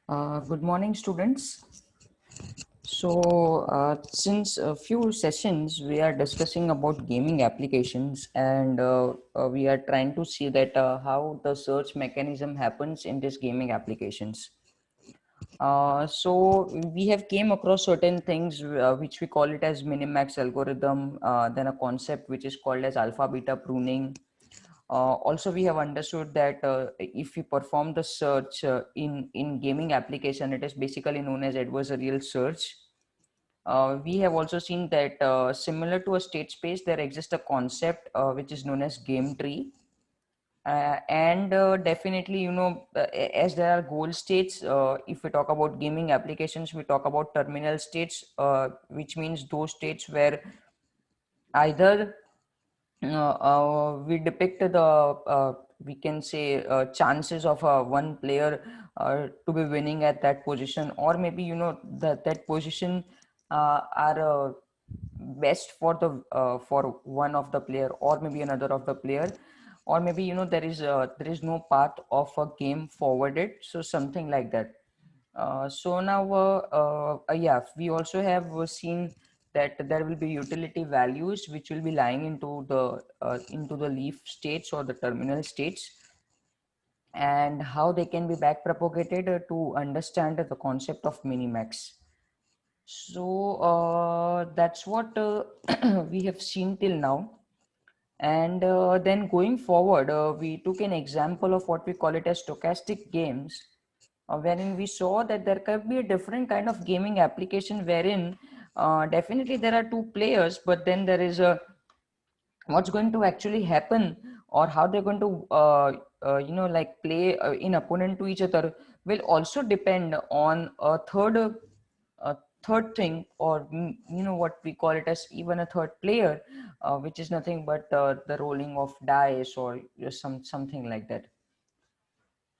Good morning, students. So, since a few sessions we are discussing about gaming applications, and we are trying to see that how the search mechanism happens in these gaming applications. So we have came across certain things which we call it as minimax algorithm, then a concept which is called as alpha beta pruning. Also, we have understood that if we perform the search in gaming application, it is basically known as adversarial search. We have also seen that similar to a state space, there exists a concept which is known as game tree. And definitely, as there are goal states, if we talk about gaming applications, we talk about terminal states, which means those states where either we depict the we can say chances of one player to be winning at that position, or maybe that position are best for the for one of the player, or maybe another of the player, or maybe there is no path of a game forwarded, so something like that. So now yeah, we also have seen that there will be utility values which will be lying into the leaf states or the terminal states, and how they can be back propagated to understand the concept of minimax. So that's what we have seen till now. And then going forward, we took an example of what we call it as stochastic games, wherein we saw that there could be a different kind of gaming application wherein definitely there are two players, but then there is a what's going to actually happen, or how they're going to like play in opponent to each other, will also depend on a third thing, or what we call it as even a third player, which is nothing but the rolling of dice, or something like that.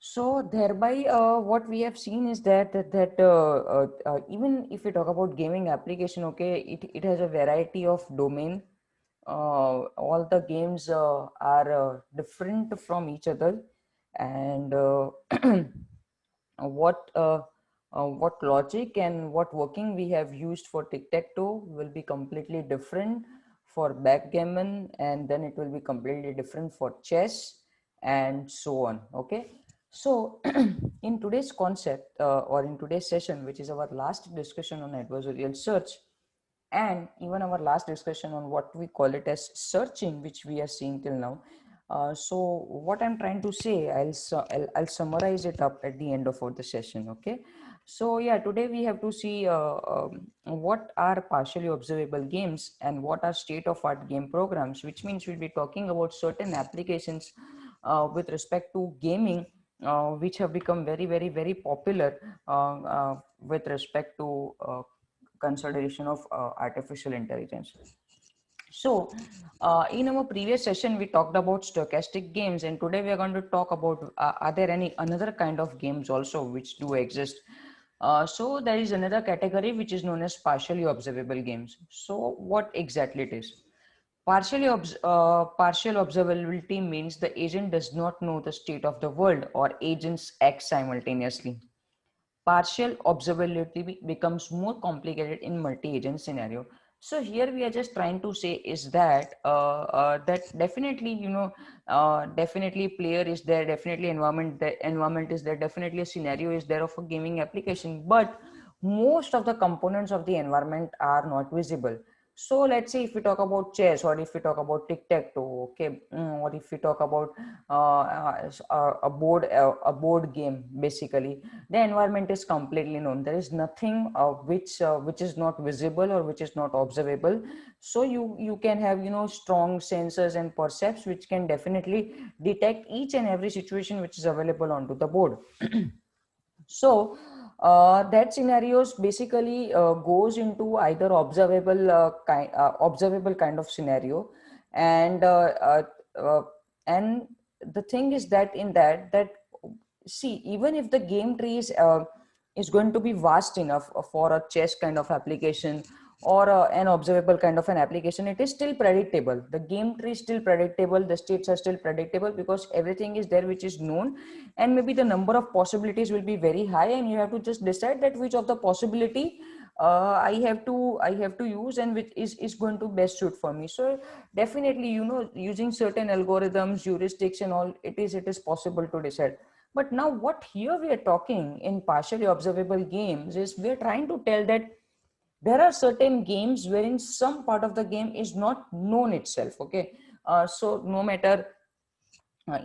So thereby, what we have seen is that even if we talk about gaming application, okay, it has a variety of domain. All the games are different from each other, and what what logic and what working we have used for tic-tac-toe will be completely different for backgammon, and then it will be completely different for chess, and so on. Okay, so in today's concept, or in today's session, which is our last discussion on adversarial search, and even our last discussion on what we call it as searching, which we are seeing till now. So what I'm trying to say, I'll summarize it up at the end of the session. Okay, so yeah, today we have to see what are partially observable games and what are state of art game programs, which means we'll be talking about certain applications with respect to gaming, which have become very popular with respect to consideration of artificial intelligence. So, in our previous session, we talked about stochastic games, and today we are going to talk about are there any another kind of games also which do exist. So there is another category which is known as partially observable games. So what exactly it is? Partial observability means the agent does not know the state of the world, or agents act simultaneously. Partial observability becomes more complicated in multi-agent scenario. So here we are just trying to say is that that definitely, definitely player is there, definitely environment is there, definitely a scenario is there of a gaming application, but most of the components of the environment are not visible. So let's say if we talk about chess, or if we talk about tic-tac-toe, okay, or if we talk about a board game, basically the environment is completely known. There is nothing which is not visible or which is not observable. So you can have strong sensors and percepts which can definitely detect each and every situation which is available onto the board. So that scenarios basically goes into either observable kind of scenario, and uh, and the thing is that in that see, even if the game tree is going to be vast enough for a chess kind of application, or an observable kind of an application, it is still predictable. The game tree is still predictable, the states are still predictable, because everything is there which is known, and maybe the number of possibilities will be very high, and you have to just decide that which of the possibility I have to use, and which is going to best suit for me. So definitely, using certain algorithms, heuristics and all, it is possible to decide. But now what here we are talking in partially observable games is we are trying to tell that there are certain games wherein some part of the game is not known itself. Okay, so no matter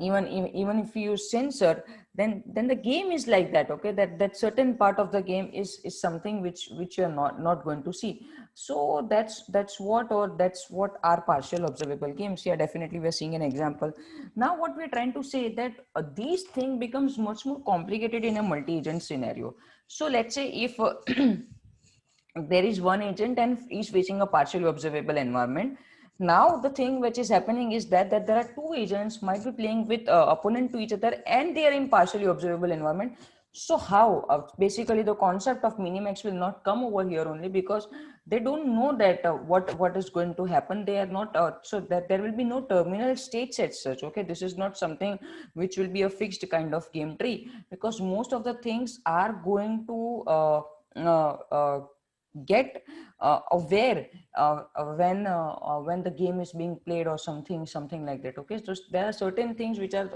even if you use sensor, then the game is like that. Okay, that certain part of the game is something which you're not going to see. So that's what are partial observable games. Yeah, definitely we're seeing an example. Now what we're trying to say that these thing becomes much more complicated in a multi-agent scenario. So let's say if there is one agent and is facing a partially observable environment. Now the thing which is happening is that there are two agents might be playing with opponent to each other, and they are in partially observable environment. So how basically the concept of minimax will not come over here, only because they don't know that what is going to happen. They are not so that there will be no terminal states as such. Okay, this is not something which will be a fixed kind of game tree, because most of the things are going to uh, uh, get aware when the game is being played, or something like that. Okay, so there are certain things which are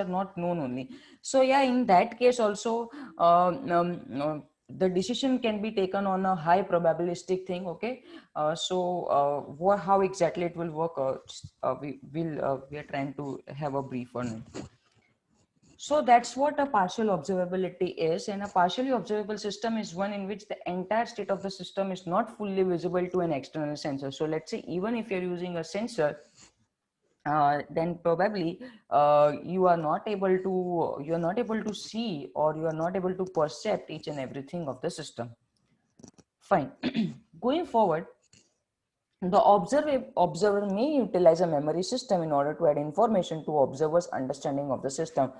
not known only. So yeah, in that case also, the decision can be taken on a high probabilistic thing. Okay, how exactly it will work, we are trying to have a brief on it. So that's what a partial observability is. And a partially observable system is one in which the entire state of the system is not fully visible to an external sensor. So let's say even if you're using a sensor, then probably you are not able to see, or you are not able to perceive each and everything of the system. Fine. Going forward, the observer may utilize a memory system in order to add information to observer's understanding of the system.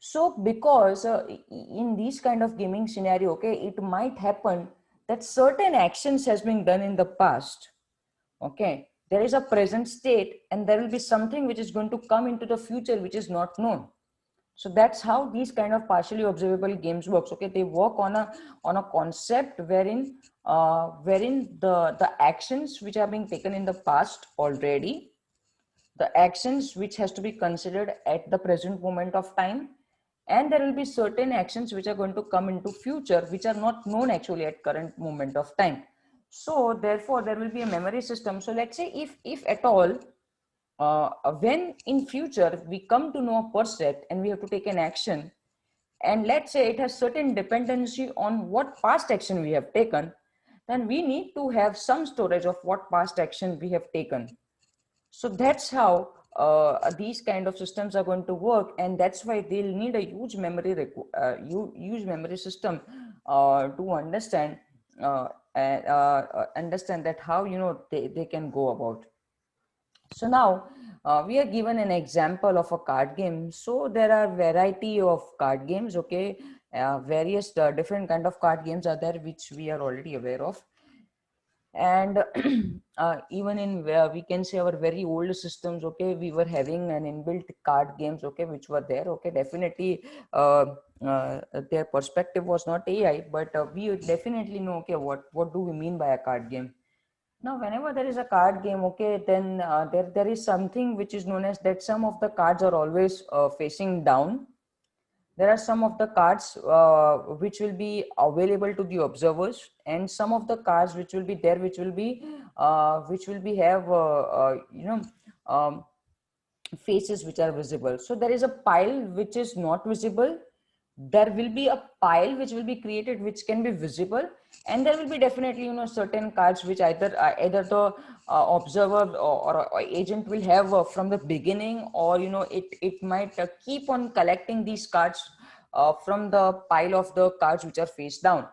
So because in this kind of gaming scenario, okay, it might happen that certain actions has been done in the past. Okay, there is a present state, and there will be something which is going to come into the future which is not known. So that's how these kind of partially observable games works. Okay, they work on a concept wherein the actions which are being taken in the past already, the actions which has to be considered at the present moment of time, and there will be certain actions which are going to come into future which are not known actually at current moment of time. So therefore there will be a memory system. So let's say if at all when in future we come to know a percept and we have to take an action, and let's say it has certain dependency on what past action we have taken, then we need to have some storage of what past action we have taken. So that's how these kind of systems are going to work, and that's why they'll need a huge memory system to understand that how they can go about. So now we are given an example of a card game. So there are variety of card games. Okay, various different kind of card games are there which we are already aware of. And even in where we can say our very old systems, okay, we were having an inbuilt card games, okay, which were there. Okay, definitely uh, their perspective was not AI, but we definitely know, okay, what do we mean by a card game. Now whenever there is a card game, okay, then there is something which is known as that some of the cards are always facing down. There are some of the cards which will be available to the observers, and some of the cards which will be there which will be have faces which are visible. So there is a pile which is not visible, there will be a pile which will be created which can be visible, and there will be definitely certain cards which either the observer or agent will have from the beginning, or it might keep on collecting these cards from the pile of the cards which are face down,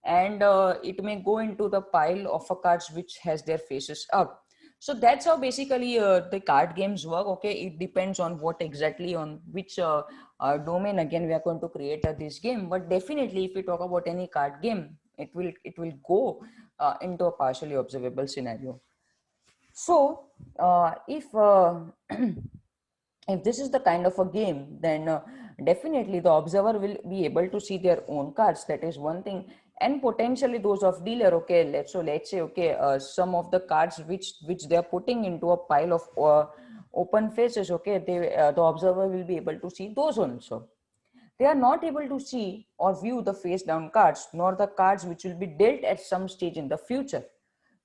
and it may go into the pile of cards which has their faces up. So that's how basically the card games work. Okay, it depends on what exactly on which domain again we are going to create this game. But definitely if we talk about any card game, it will go into a partially observable scenario. So if if this is the kind of a game, then definitely the observer will be able to see their own cards. That is one thing. And potentially those of dealer, okay, let's say, okay, some of the cards which they are putting into a pile of open faces, okay, the observer will be able to see those also. They are not able to see or view the face down cards, nor the cards which will be dealt at some stage in the future.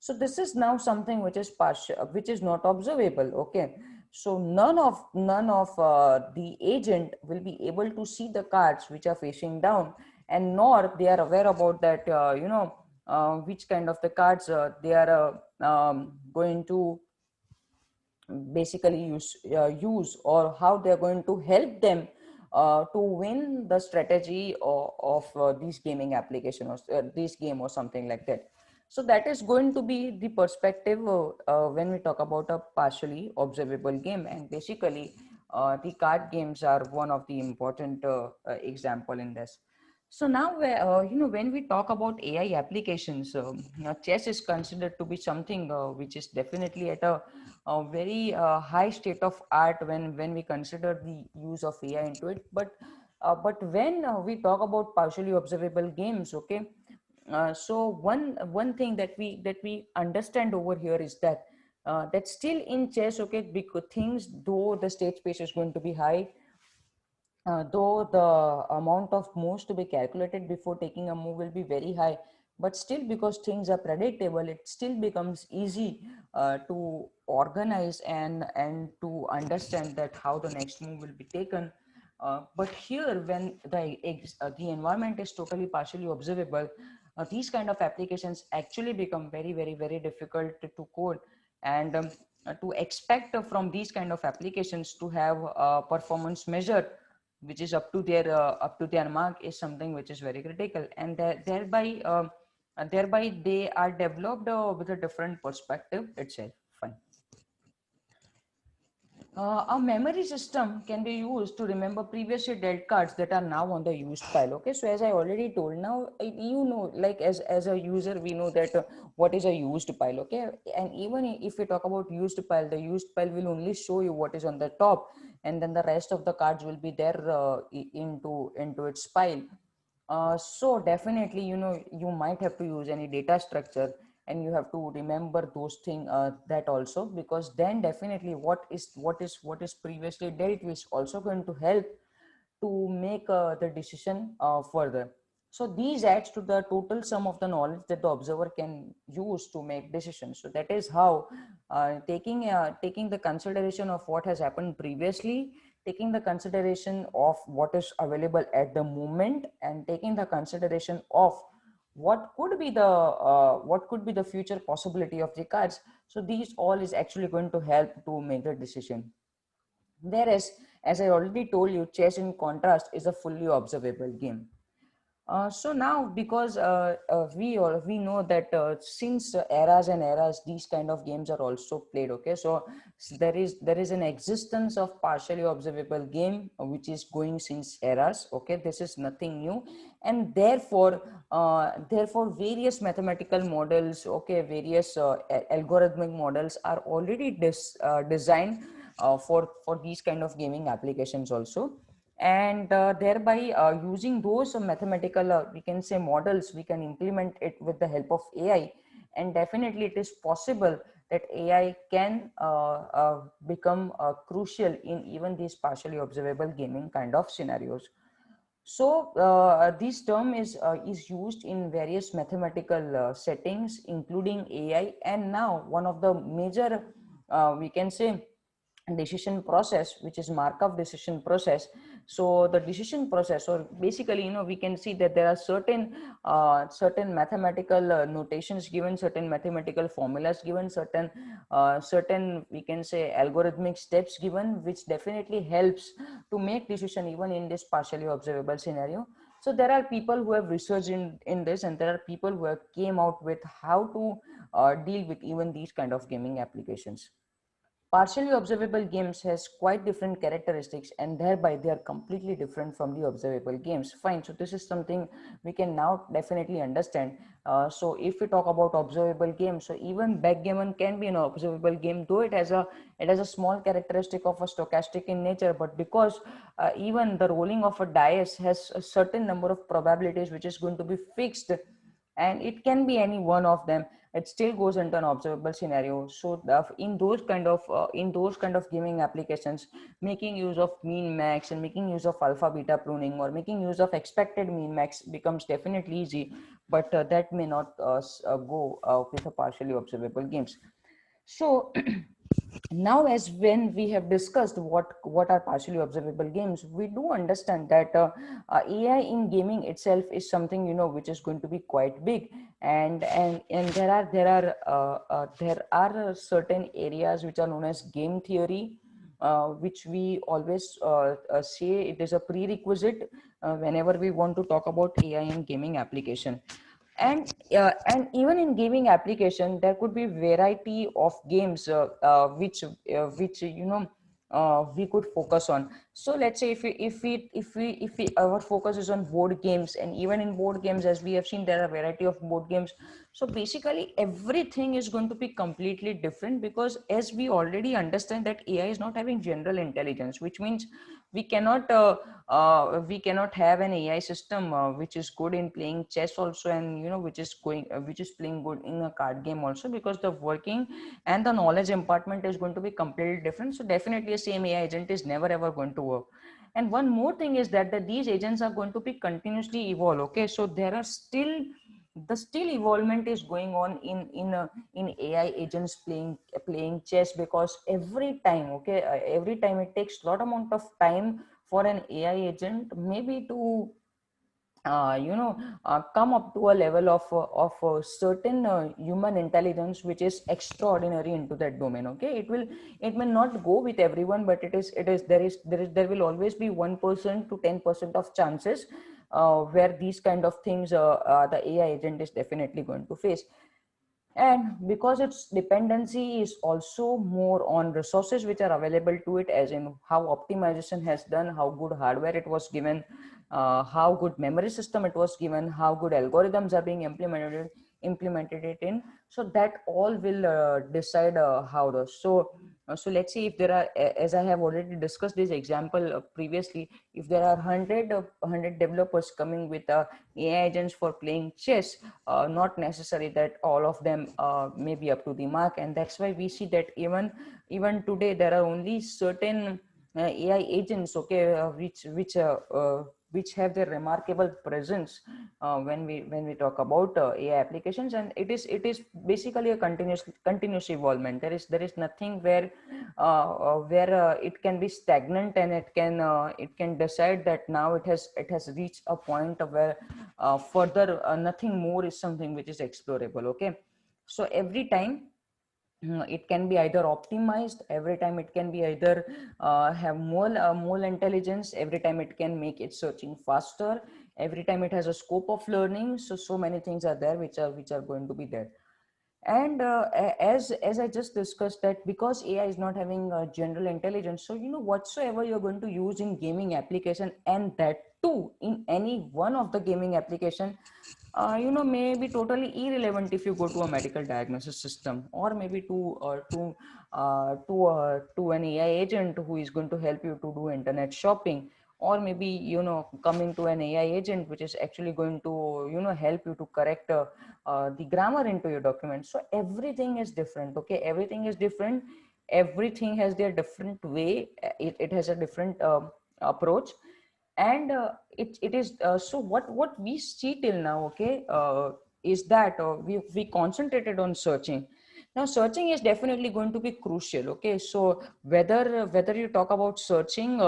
So this is now something which is partial, which is not observable. Okay, so none of the agent will be able to see the cards which are facing down, and nor they are aware about that. Which kind of the cards they are going to basically use, or how they're going to help them to win the strategy of these gaming application, or this game or something like that. So that is going to be the perspective when we talk about a partially observable game. And basically the card games are one of the important example in this. So now, when we talk about AI applications, chess is considered to be something which is definitely at a very high state of art when we consider the use of AI into it. But when we talk about partially observable games, okay, so one thing that we understand over here is that that still in chess, okay, because things, though the state space is going to be high, though the amount of moves to be calculated before taking a move will be very high, but still, because things are predictable, it still becomes easy to organize and to understand that how the next move will be taken. But here, when the environment is totally partially observable, these kind of applications actually become very, very, very difficult to code. And to expect from these kind of applications to have performance measure which is up to their mark is something which is very critical. And thereby they are developed with a different perspective itself. Fine. A memory system can be used to remember previously dealt cards that are now on the used pile. Okay, so as I already told, now like as a user, we know that what is a used pile. Okay, and even if we talk about used pile, the used pile will only show you what is on the top, and then the rest of the cards will be there into its pile. So definitely, you might have to use any data structure, and you have to remember those things, that also, because then definitely what is previously dealt with is also going to help to make the decision further. So these adds to the total sum of the knowledge that the observer can use to make decisions. So that is how taking the consideration of what has happened previously, taking the consideration of what is available at the moment, and taking the consideration of what could be the future possibility of the cards. So these all is actually going to help to make the decision. Whereas, as I already told you, chess in contrast is a fully observable game. So now, because we know that since eras and eras, these kind of games are also played. Okay, so there is an existence of partially observable game which is going since eras. Okay, this is nothing new, and therefore various mathematical models, okay, various algorithmic models are already designed for these kind of gaming applications also. And thereby using those mathematical, we can say, models, we can implement it with the help of AI. And definitely it is possible that AI can become crucial in even these partially observable gaming kind of scenarios. So this term is used in various mathematical settings, including AI, and now one of the major, we can say, decision process, which is Markov decision process. So the decision process, or basically, we can see that there are certain mathematical notations given, certain mathematical formulas given, certain, we can say, algorithmic steps given, which definitely helps to make decision even in this partially observable scenario. So there are people who have researched in this, and there are people who have came out with how to deal with even these kind of gaming applications. Partially observable games has quite different characteristics, and thereby they are completely different from the observable games. Fine, so this is something we can now definitely understand. So if we talk about observable games, so even backgammon can be an observable game, though it has a small characteristic of a stochastic in nature. But because even the rolling of a dice has a certain number of probabilities which is going to be fixed, and it can be any one of them, it still goes into an observable scenario. So in those kind of gaming applications, making use of min max and making use of alpha beta pruning or making use of expected min max becomes definitely easy, but that may not go with a partially observable games. So now, as when we have discussed what are partially observable games, we do understand that AI in gaming itself is something, which is going to be quite big. And there are certain areas which are known as game theory, which we always say it is a prerequisite whenever we want to talk about AI in gaming application. And even in gaming application, there could be variety of games which we could focus on. So let's say if we our focus is on board games, and even in board games, as we have seen, there are variety of board games. So basically everything is going to be completely different, because as we already understand that AI is not having general intelligence, which means we cannot have an AI system which is good in playing chess also, and which is playing good in a card game also, because the working and the knowledge impartment is going to be completely different. So definitely a same AI agent is never ever going to work. And one more thing is that these agents are going to be continuously evolve. Okay, so there are still evolvement is going on in AI agents playing chess, because every time it takes a lot amount of time for an AI agent maybe to come up to a level of certain human intelligence which is extraordinary into that domain. Okay, it may not go with everyone, but there will always be 1% to 10% of chances where these kind of things the AI agent is definitely going to face. And because its dependency is also more on resources which are available to it, as in how optimization has done, how good hardware it was given, how good memory system it was given, how good algorithms are being implemented it in. So that all will decide how the so let's see, if there are as I have already discussed this example previously, if there are 100 developers coming with AI agents for playing chess, not necessary that all of them may be up to the mark. And that's why we see that even today there are only certain AI agents, okay, which have their remarkable presence when we talk about AI applications. And it is basically a continuous evolvement. There is nothing where it can be stagnant, and it can decide that now it has reached a point of where further nothing more is something which is explorable. Okay, so every time it can be either optimized, every time it can be either have more intelligence, every time it can make it searching faster, every time it has a scope of learning. So many things are there which are going to be there. And as I just discussed, that because AI is not having general intelligence, so whatsoever you're going to use in gaming application, and that too in any one of the gaming application, may be totally irrelevant if you go to a medical diagnosis system, or maybe to an AI agent who is going to help you to do internet shopping, or maybe coming to an AI agent which is actually going to help you to correct the grammar into your document. So everything is different. Okay, everything is different, everything has their different way, it has a different approach. And it is so what we see till now, okay, is that we concentrated on searching. Now searching is definitely going to be crucial. Okay, so whether you talk about searching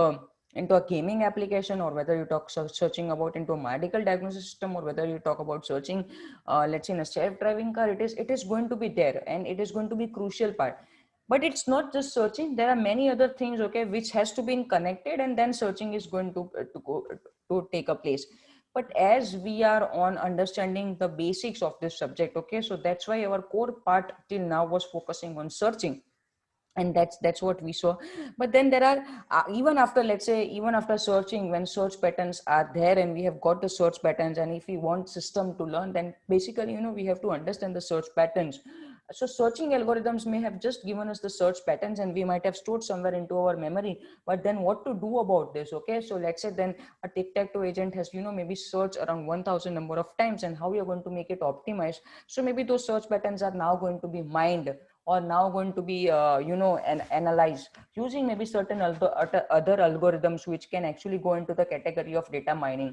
into a gaming application, or whether you talk searching about into a medical diagnosis system, or whether you talk about searching let's say in a self-driving car, it is going to be there, and it is going to be crucial part. But it's not just searching, there are many other things, okay, which has to be connected, and then searching is going to go to take a place. But as we are on understanding the basics of this subject, okay, so that's why our core part till now was focusing on searching. and that's what we saw. But then there are even after, let's say, even after searching, when search patterns are there and we have got the search patterns, and if we want system to learn, then basically we have to understand the search patterns. So searching algorithms may have just given us the search patterns and we might have stored somewhere into our memory, but then what to do about this? Okay, so let's say then a tic-tac-toe agent has maybe searched around 1000 number of times, and how we are going to make it optimized? So maybe those search patterns are now going to be mined, or now going to be analyzed using maybe certain other algorithms which can actually go into the category of data mining.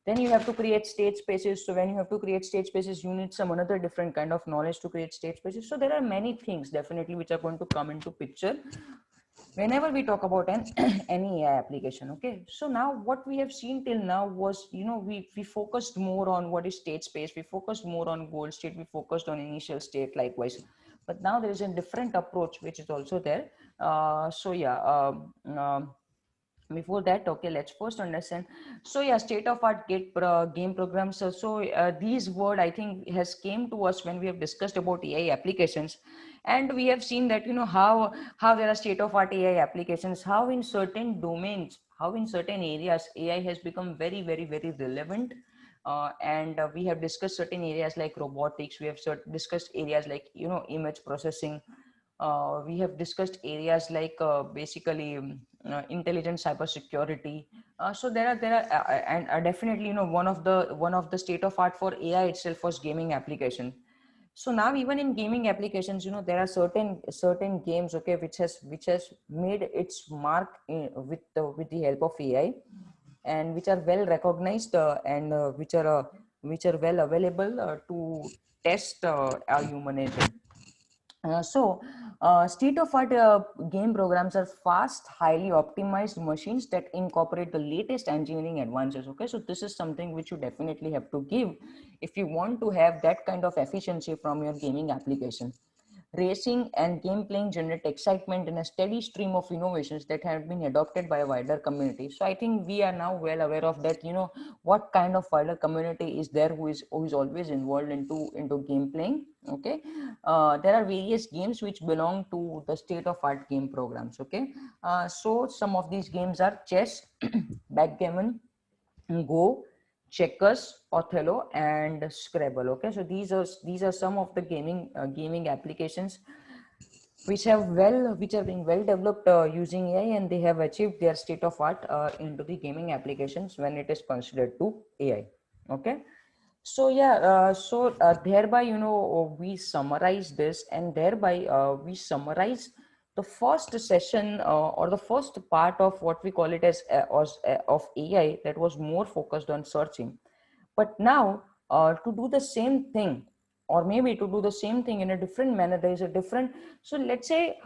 Then you have to create state spaces. So when you have to create state spaces, you need some another different kind of knowledge to create state spaces. So there are many things definitely which are going to come into picture whenever we talk about an any AI application. Okay, so now what we have seen till now was, we focused more on what is state space, we focused more on goal state, we focused on initial state likewise. But now there is a different approach which is also there. So yeah, before that, okay, let's first understand. So yeah, state of art game programs. So these word, I think, has came to us when we have discussed about AI applications, and we have seen that how there are state of art AI applications, how in certain domains, how in certain areas AI has become very very very relevant. And we have discussed certain areas like robotics, we have discussed areas like image processing, we have discussed areas like basically intelligent cybersecurity. So and definitely one of the state of art for AI itself was gaming application. So now even in gaming applications, there are certain games, okay, which has made its mark with the help of AI, and which are well recognized, and which are well available to test our human agent. State-of-art game programs are fast, highly optimized machines that incorporate the latest engineering advances. Okay, so this is something which you definitely have to give if you want to have that kind of efficiency from your gaming application. Racing and game playing generate excitement and a steady stream of innovations that have been adopted by a wider community. So I think we are now well aware of that. What kind of wider community is there who is always involved into game playing. Okay, there are various games which belong to the state of art game programs. Okay, so some of these games are chess, backgammon, Go, checkers, Othello, and Scrabble. Okay, so these are some of the gaming applications which have been well developed using AI, and they have achieved their state of art into the gaming applications when it is considered to AI. Okay, so yeah, thereby we summarize this, and thereby we summarize the first session, or the first part of what we call it as of AI, that was more focused on searching. But now, to do the same thing, or maybe to do the same thing in a different manner, there is a different. So let's say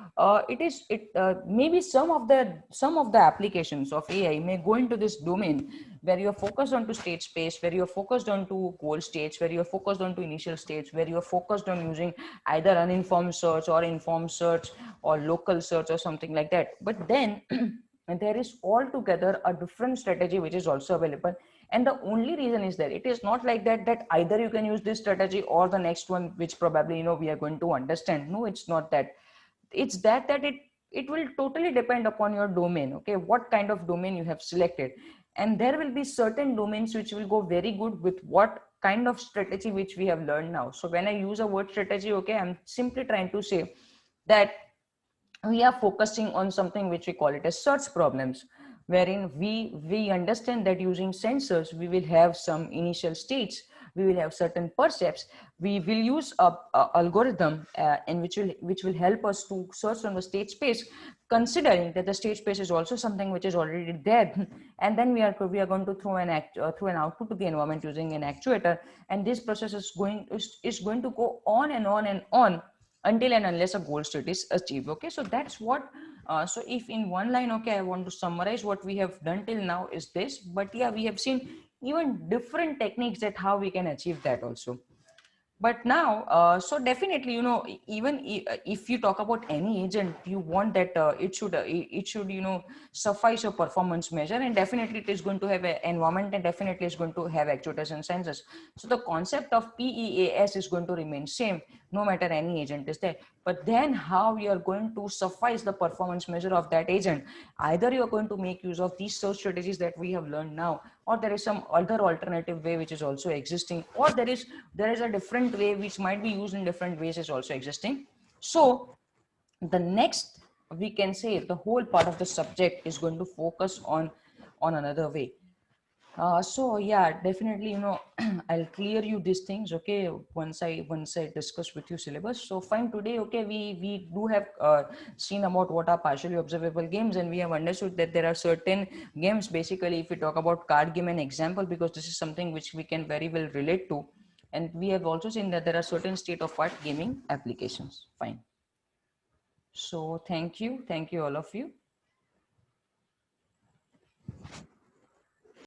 maybe some of the applications of AI may go into this domain where you are focused on to state space, where you are focused on to goal states, where you are focused on to initial states, where you are focused on using either uninformed search or informed search or local search or something like that. But then and there is altogether a different strategy which is also available, and the only reason is that it is not like that either you can use this strategy or the next one which probably we are going to understand. No, it's not that. It's that it will totally depend upon your domain. Okay, what kind of domain you have selected, and there will be certain domains which will go very good with what kind of strategy which we have learned now. So when I use a word strategy, okay, I'm simply trying to say that we are focusing on something which we call it as search problems, wherein we understand that using sensors we will have some initial states, we will have certain percepts, we will use a algorithm, and which will help us to search on the state space, considering that the state space is also something which is already there. And then we are going to throw an output to the environment using an actuator, and this process is going to go on and on and on until and unless a goal state is achieved. Okay, so that's what. So if in one line, okay, I want to summarize what we have done till now is this. But yeah, we have seen even different techniques at how we can achieve that also. But now, so definitely, even if you talk about any agent, you want that it should suffice your performance measure, and definitely it is going to have an environment, and definitely is going to have actuators and sensors. So the concept of PEAS is going to remain same no matter any agent is there. But then how you are going to suffice the performance measure of that agent? Either you are going to make use of these search strategies that we have learned now, or there is some other alternative way which is also existing, or there is a different way which might be used in different ways is also existing. So the next, we can say, the whole part of the subject is going to focus on another way. So yeah, definitely, I'll clear you these things, okay, once I discuss with you syllabus. So fine, today, okay, we do have seen about what are partially observable games, and we have understood that there are certain games. Basically, if we talk about card game and example, because this is something which we can very well relate to, and we have also seen that there are certain state of art gaming applications. Fine. So thank you all of you.